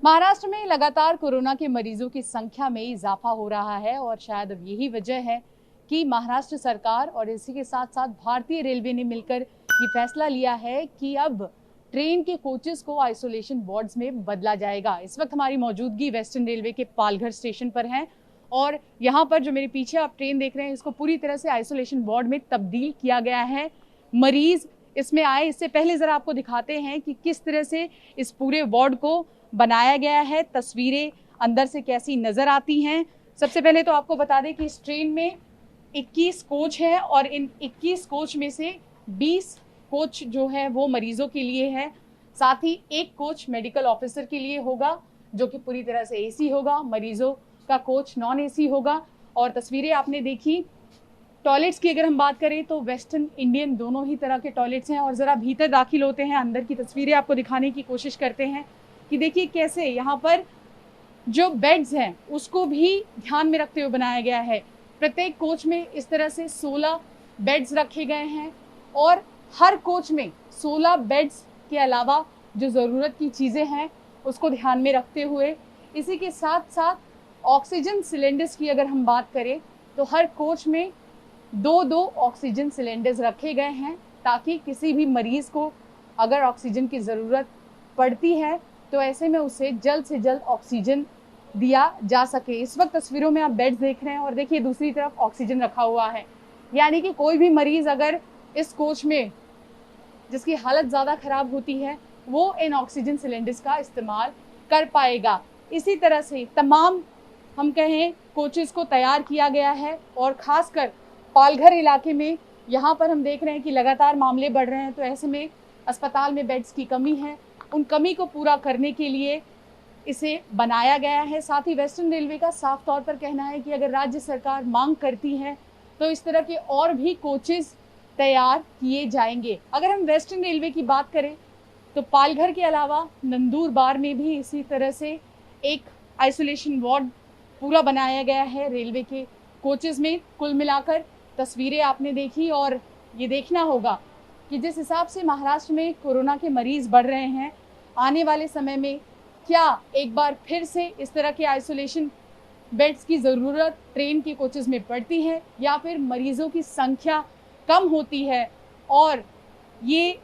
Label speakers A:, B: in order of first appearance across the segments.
A: महाराष्ट्र में लगातार कोरोना के मरीजों की संख्या में इजाफा हो रहा है और शायद अब यही वजह है कि महाराष्ट्र सरकार और इसी के साथ साथ भारतीय रेलवे ने मिलकर ये फैसला लिया है कि अब ट्रेन के कोचेस को आइसोलेशन वार्ड्स में बदला जाएगा। इस वक्त हमारी मौजूदगी वेस्टर्न रेलवे के पालघर स्टेशन पर है और यहाँ पर जो मेरे पीछे आप ट्रेन देख रहे हैं इसको पूरी तरह से आइसोलेशन वार्ड में तब्दील किया गया है। मरीज इसमें आए इससे पहले जरा आपको दिखाते हैं कि किस तरह से इस पूरे वार्ड को बनाया गया है, तस्वीरें अंदर से कैसी नजर आती हैं। सबसे पहले तो आपको बता दें कि इस ट्रेन में 21 कोच है और इन 21 कोच में से 20 कोच जो है वो मरीजों के लिए है, साथ ही एक कोच मेडिकल ऑफिसर के लिए होगा जो कि पूरी तरह से एसी होगा, मरीजों का कोच नॉन एसी होगा। और तस्वीरें आपने देखी। टॉयलेट्स की अगर हम बात करें तो वेस्टर्न इंडियन दोनों ही तरह के टॉयलेट्स हैं और ज़रा भीतर दाखिल होते हैं, अंदर की तस्वीरें आपको दिखाने की कोशिश करते हैं कि देखिए कैसे यहाँ पर जो बेड्स हैं उसको भी ध्यान में रखते हुए बनाया गया है। प्रत्येक कोच में इस तरह से 16 बेड्स रखे गए हैं और हर कोच में 16 बेड्स के अलावा जो ज़रूरत की चीज़ें हैं उसको ध्यान में रखते हुए, इसी के साथ साथ ऑक्सीजन सिलेंडर्स की अगर हम बात करें तो हर कोच में 2-2 ऑक्सीजन सिलेंडर्स रखे गए हैं ताकि किसी भी मरीज़ को अगर ऑक्सीजन की ज़रूरत पड़ती है तो ऐसे में उसे जल्द से जल्द ऑक्सीजन दिया जा सके। इस वक्त तस्वीरों में आप बेड्स देख रहे हैं और देखिए दूसरी तरफ ऑक्सीजन रखा हुआ है, यानी कि कोई भी मरीज़ अगर इस कोच में जिसकी हालत ज़्यादा ख़राब होती है वो इन ऑक्सीजन सिलेंडर्स का इस्तेमाल कर पाएगा। इसी तरह से तमाम हम कहें कोचेस को तैयार किया गया है और ख़ासकर पालघर इलाके में यहाँ पर हम देख रहे हैं कि लगातार मामले बढ़ रहे हैं, तो ऐसे में अस्पताल में बेड्स की कमी है। उन कमी को पूरा करने के लिए इसे बनाया गया है। साथ ही वेस्टर्न रेलवे का साफ तौर पर कहना है कि अगर राज्य सरकार मांग करती है तो इस तरह के और भी कोचेस तैयार किए जाएंगे। अगर हम वेस्टर्न रेलवे की बात करें तो पालघर के अलावा नंदुरबार में भी इसी तरह से एक आइसोलेशन वार्ड पूरा बनाया गया है रेलवे के कोचेस में। कुल मिलाकर तस्वीरें आपने देखी और ये देखना होगा कि जिस हिसाब से महाराष्ट्र में कोरोना के मरीज़ बढ़ रहे हैं, आने वाले समय में क्या एक बार फिर से इस तरह के आइसोलेशन बेड्स की ज़रूरत ट्रेन के कोचेस में पड़ती है या फिर मरीज़ों की संख्या कम होती है और ये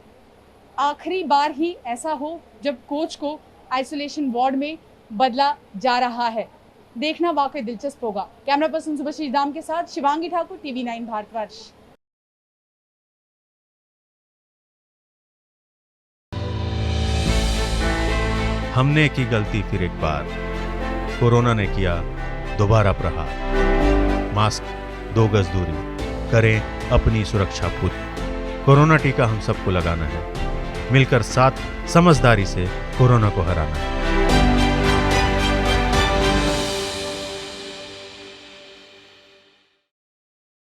A: आखिरी बार ही ऐसा हो जब कोच को आइसोलेशन वार्ड में बदला जा रहा है। देखना वाकई दिलचस्प होगा। कैमरा पर्सन सुभाषी दाम के साथ शिवांगी ठाकुर, TV9 भारतवर्ष।
B: हमने की गलती फिर एक बार, कोरोना ने किया दोबारा प्रहार। मास्क, 2 गज दूरी, करें अपनी सुरक्षा खुद। कोरोना टीका हम सबको लगाना है, मिलकर साथ समझदारी से कोरोना को हराना है।